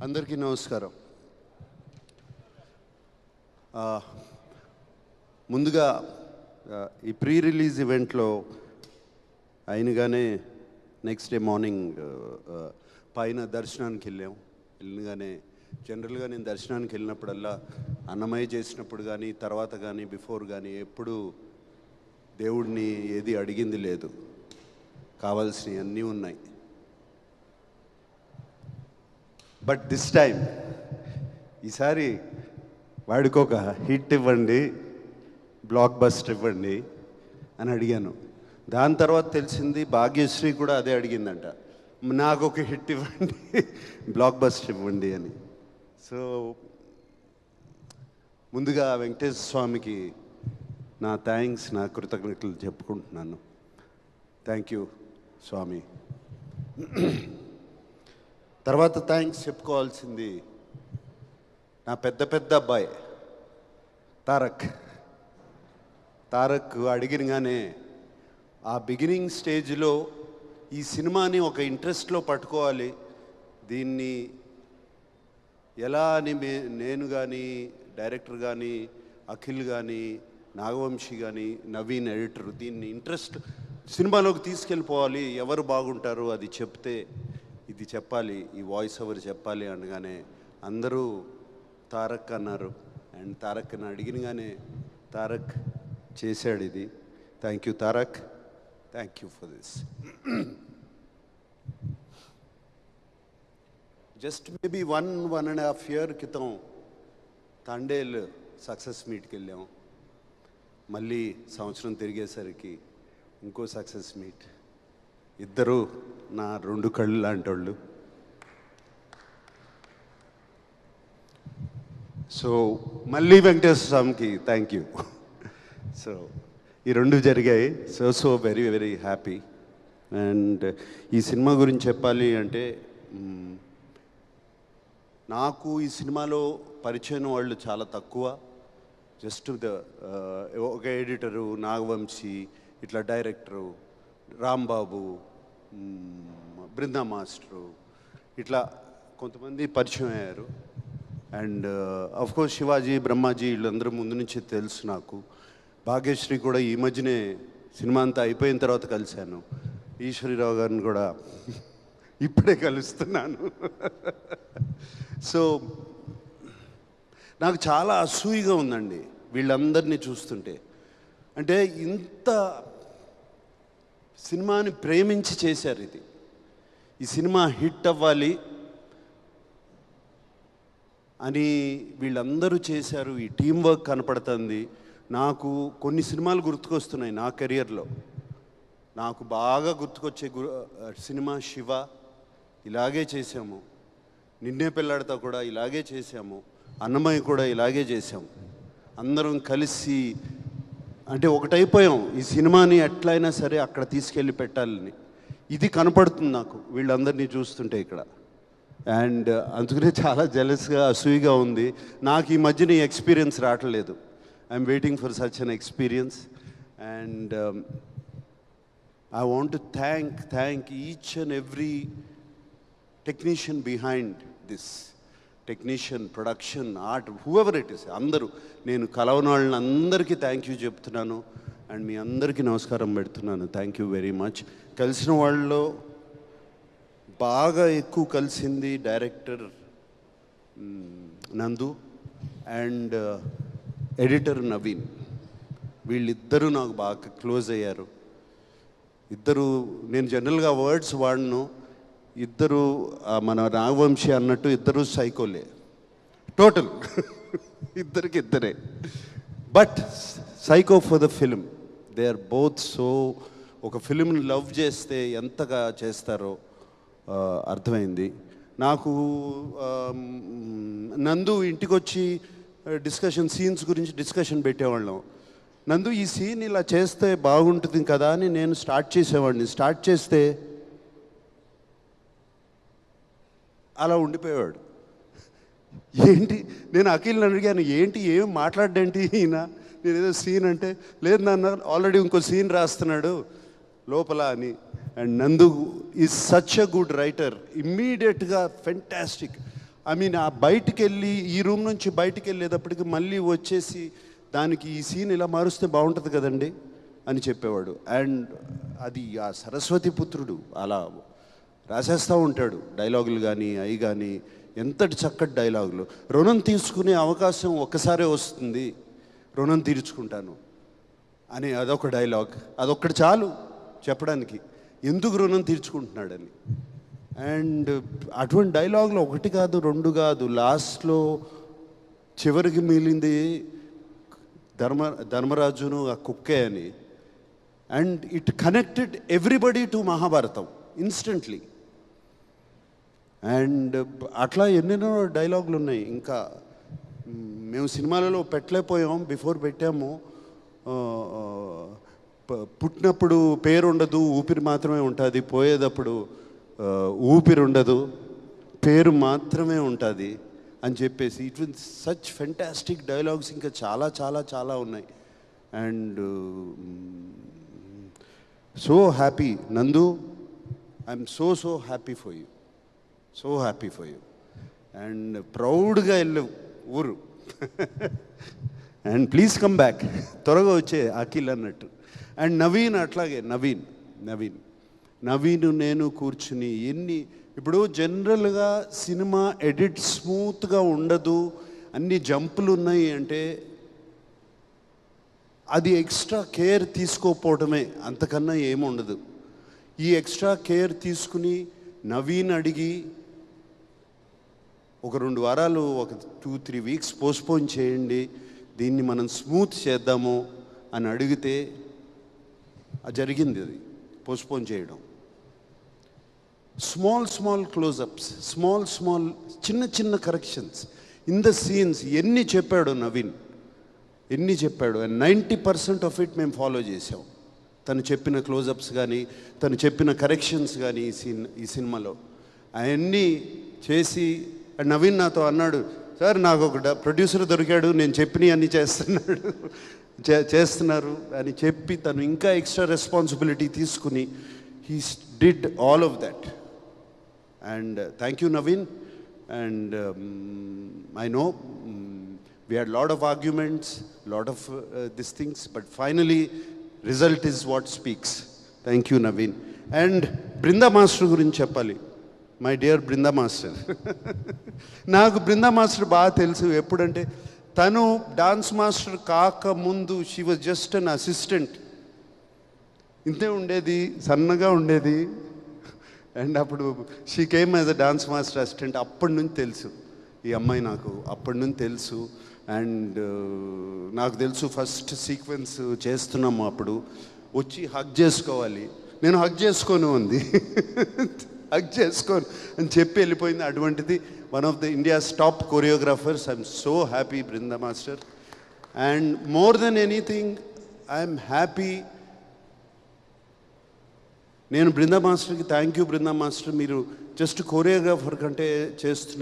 అందరికీ నమస్కారం. ముందుగా ఈ ప్రీ రిలీజ్ ఈవెంట్లో అయినగానే నెక్స్ట్ డే మార్నింగ్ పైన దర్శనానికి వెళ్ళగానే జనరల్గా నేను దర్శనానికి వెళ్ళినప్పుడల్లా అన్నమయ్య చేసినప్పుడు కానీ తర్వాత కానీ బిఫోర్ కానీ ఎప్పుడు దేవుడిని ఏది అడిగింది లేదు. కావాల్సినవి అన్నీ ఉన్నాయి. బట్ దిస్ టైం ఈసారి వాడికి ఒక హిట్ ఇవ్వండి, బ్లాక్ బస్టర్ ఇవ్వండి అని అడిగాను. దాని తర్వాత తెలిసింది భాగ్యశ్రీ కూడా అదే అడిగిందంట, నాకు ఒక హిట్ ఇవ్వండి, బ్లాక్ బస్టర్ ఇవ్వండి అని. సో ముందుగా వెంకటేశ్వర స్వామికి నా థ్యాంక్స్, నా కృతజ్ఞతలు చెప్పుకుంటున్నాను. థ్యాంక్ యూ స్వామి. తర్వాత థ్యాంక్స్ చెప్పుకోవాల్సింది నా పెద్ద అబ్బాయి తారక్ అడిగినగానే ఆ బిగినింగ్ స్టేజ్లో ఈ సినిమాని ఒక ఇంట్రెస్ట్లో పట్టుకోవాలి, దీన్ని ఎలా అని నేను కానీ డైరెక్టర్ కానీ అఖిల్ కానీ నాగవంశీ కానీ నవీన్ ఎడిటర్ దీన్ని ఇంట్రెస్ట్ సినిమాలోకి తీసుకెళ్ళిపోవాలి, ఎవరు బాగుంటారు అది చెప్తే ఇది చెప్పాలి, ఈ వాయిస్ ఓవర్ చెప్పాలి అనగానే అందరూ తారక్ అన్నారు. అండ్ తారక్ని అడిగినగానే తారక్ చేశాడు ఇది. Thank you Tarak, thank you for this. Just maybe 1.5 year క్రితం తండేల్ సక్సెస్ మీట్కి వెళ్ళాం. మళ్ళీ సంవత్సరం తిరిగేసరికి ఇంకో సక్సెస్ మీట్. ఇద్దరు నా 2 కళ్ళు లాంటి వాళ్ళు. సో మళ్ళీ వెంకటేశ్వర స్వామికి థ్యాంక్ యూ. సో ఈ 2 జరిగాయి. So very very happy. And ఈ సినిమా గురించి చెప్పాలి అంటే నాకు ఈ సినిమాలో పరిచయం వాళ్ళు చాలా తక్కువ. జస్ట్ ఒక ఎడిటరు నాగవంశీ, ఇట్లా డైరెక్టరు రాంబాబు, బృందా మాస్టరు, ఇట్లా కొంతమంది పరిచయం అయ్యారు. అండ్ అఫ్కోర్స్ శివాజీ, బ్రహ్మాజీ వీళ్ళందరూ ముందు నుంచి తెలుసు నాకు. భాగ్యశ్రీ కూడా ఈ మధ్యనే సినిమా అంతా అయిపోయిన తర్వాత కలిశాను. ఈశ్వరీరావు గారిని కూడా ఇప్పుడే కలుస్తున్నాను. సో నాకు చాలా అసూయగా ఉందండి వీళ్ళందరినీ చూస్తుంటే. అంటే ఇంత సినిమాని ప్రేమించి చేశారు ఇది. ఈ సినిమా హిట్ అవ్వాలి అని వీళ్ళందరూ చేశారు. ఈ టీం వర్క్ కనపడుతుంది. నాకు కొన్ని సినిమాలు గుర్తుకొస్తున్నాయి నా కెరియర్లో. నాకు బాగా గుర్తుకొచ్చే సినిమా శివ, ఇలాగే చేశాము. నిన్నే పెళ్ళాడతా కూడా ఇలాగే చేశాము. అన్నమయ్య కూడా ఇలాగే చేశాము. అందరం కలిసి అంటే ఒకటైపోయాం. ఈ సినిమాని ఎట్లయినా సరే అక్కడ తీసుకెళ్ళి పెట్టాలని ఇది కనపడుతుంది నాకు వీళ్ళందరినీ చూస్తుంటే ఇక్కడ. అండ్ అందుకనే చాలా జెలస్గా అసూయిగా ఉంది. నాకు ఈ మధ్యన ఈ ఎక్స్పీరియన్స్ రావట్లేదు. I'm waiting for such an experience. And I want to thank each and every technician behind this. Technician, production, art, whoever it is, అందరూ. నేను కలవని వాళ్ళని అందరికీ థ్యాంక్ యూ చెప్తున్నాను. అండ్ మీ అందరికీ నమస్కారం పెడుతున్నాను. Thank you very much. కలిసిన వాళ్ళలో బాగా ఎక్కువ కలిసింది డైరెక్టర్ నందు అండ్ ఎడిటర్ నవీన్. వీళ్ళిద్దరూ నాకు బాగా క్లోజ్ అయ్యారు. ఇద్దరు, నేను జనరల్గా వర్డ్స్ వాడను. ఇద్దరు మన నాగవంశీ అన్నట్టు ఇద్దరు సైకోలే టోటల్. ఇద్దరే. But psycho for the film. They are both so. ఒక ఫిల్మ్ని లవ్ చేస్తే ఎంతగా చేస్తారో అర్థమైంది నాకు. నందు ఇంటికి వచ్చి సీన్స్ గురించి డిస్కషన్ పెట్టేవాళ్ళం. నందు ఈ సీన్ ఇలా చేస్తే బాగుంటుంది కదా అని నేను స్టార్ట్ చేసేవాడిని. స్టార్ట్ చేస్తే అలా ఉండిపోయేవాడు. ఏంటి, నేను అఖిల్ని అడిగాను, ఏంటి ఏం మాట్లాడేంటి ఈయన, నేను ఏదో సీన్ అంటే, లేదు నాన్న ఆల్రెడీ ఇంకో సీన్ రాస్తున్నాడు లోపల అని. అండ్ నందు is such a good writer. ఇమ్మీడియట్గా ఫెంటాస్టిక్. ఐ మీన్ ఆ బయటికి వెళ్ళి ఈ రూమ్ నుంచి బయటికి వెళ్ళేటప్పటికి మళ్ళీ వచ్చేసి దానికి ఈ సీన్ ఇలా మారుస్తే బాగుంటుంది కదండి అని చెప్పేవాడు. అండ్ అది ఆ సరస్వతి పుత్రుడు అలా రాసేస్తూ ఉంటాడు డైలాగులు కానీ అవి కానీ, ఎంతటి చక్కటి డైలాగులు. రుణం తీసుకునే అవకాశం ఒక్కసారే వస్తుంది, రుణం తీర్చుకుంటాను అని అదొక డైలాగ్. అదొక్కటి చాలు చెప్పడానికి ఎందుకు రుణం తీర్చుకుంటున్నాడని. అండ్ అటువంటి డైలాగులు ఒకటి కాదు రెండు కాదు, లాస్ట్లో చివరికి మిగిలింది ధర్మరాజును ఆ కుక్కే అని. And it connected everybody to Mahabharatam instantly. And అట్లా ఎన్నెన్నో డైలాగులు ఉన్నాయి. ఇంకా మేము సినిమాలలో పెట్టలేకపోయాం, బిఫోర్ పెట్టాము. పుట్టినప్పుడు పేరు ఉండదు, ఊపిరి మాత్రమే ఉంటుంది, పోయేటప్పుడు ఊపిరి ఉండదు, పేరు మాత్రమే ఉంటుంది అని చెప్పేసి it will such fantastic dialogues ఇంకా చాలా చాలా చాలా ఉన్నాయి. అండ్ సో హ్యాపీ నందు, I'm so happy for you, so happy for you. And ప్రౌడ్గా వెళ్ళు ఊరు. అండ్ ప్లీజ్ కమ్ బ్యాక్, త్వరగా వచ్చే అఖిల్ అన్నట్టు. అండ్ నవీన్ అట్లాగే, నవీన్ నేను కూర్చుని ఇప్పుడు జనరల్గా సినిమా ఎడిట్ స్మూత్గా ఉండదు, అన్ని జంపులు ఉన్నాయి అంటే అది ఎక్స్ట్రా కేర్ తీసుకోకపోవడమే, అంతకన్నా ఏముండదు. ఈ ఎక్స్ట్రా కేర్ తీసుకుని నవీన్ అడిగి ఒక 2 వారాలు, ఒక 2-3 వీక్స్ పోస్ట్పోన్ చేయండి, దీన్ని మనం స్మూత్ చేద్దాము అని అడిగితే జరిగింది. అది పోస్ట్పోన్ చేయడం. స్మాల్ క్లోజప్స్, స్మాల్ చిన్న కరెక్షన్స్ ఇన్ ద సీన్స్ ఎన్ని చెప్పాడు నవీన్, ఎన్ని చెప్పాడు. అండ్ 90% ఆఫ్ ఇట్ మేము ఫాలో చేసాం. తను చెప్పిన క్లోజప్స్ కానీ, తను చెప్పిన కరెక్షన్స్ కానీ ఈ సినిమాలో అవన్నీ చేసి. అండ్ నవీన్ నాతో అన్నాడు, సార్ నాకు ఒక ప్రొడ్యూసర్ దొరికాడు, నేను చెప్పినవి అన్నీ చేస్తున్నారు అని చెప్పి తను ఇంకా ఎక్స్ట్రా రెస్పాన్సిబిలిటీ తీసుకుని he did all of that. And thank you Naveen. And I know we had lot of arguments, lot of these things, but finally result is what speaks. Thank you Naveen. And Brinda Master గురించి చెప్పాలి. My dear Brinda master. నాకు Brinda master బాగా తెలుసు. ఎప్పుడంటే తను dance master కాకముందు she was just an assistant. ఇంతే ఉండేది, సన్నగా ఉండేది. అండ్ అప్పుడు she came as a dance master assistant. అప్పటి నుంచి తెలుసు ఈ అమ్మాయి, నాకు అప్పటి నుంచి తెలుసు. అండ్ నాకు తెలుసు ఫస్ట్ సీక్వెన్స్ చేస్తున్నాము, అప్పుడు వచ్చి హగ్ చేసుకోవాలి, నేను హగ్ చేసుకోను అంది. హగ్ చేసుకోను అని చెప్పి వెళ్ళిపోయింది. అటువంటిది one of the India's top choreographers. I'm so happy Brinda master. And more than anything I'm happy. నేను బృందా మాస్టర్కి థ్యాంక్ యూ బృందా మాస్టర్, మీరు జస్ట్ కొరియోగ్రాఫర్ కంటే చేస్తున్నారు.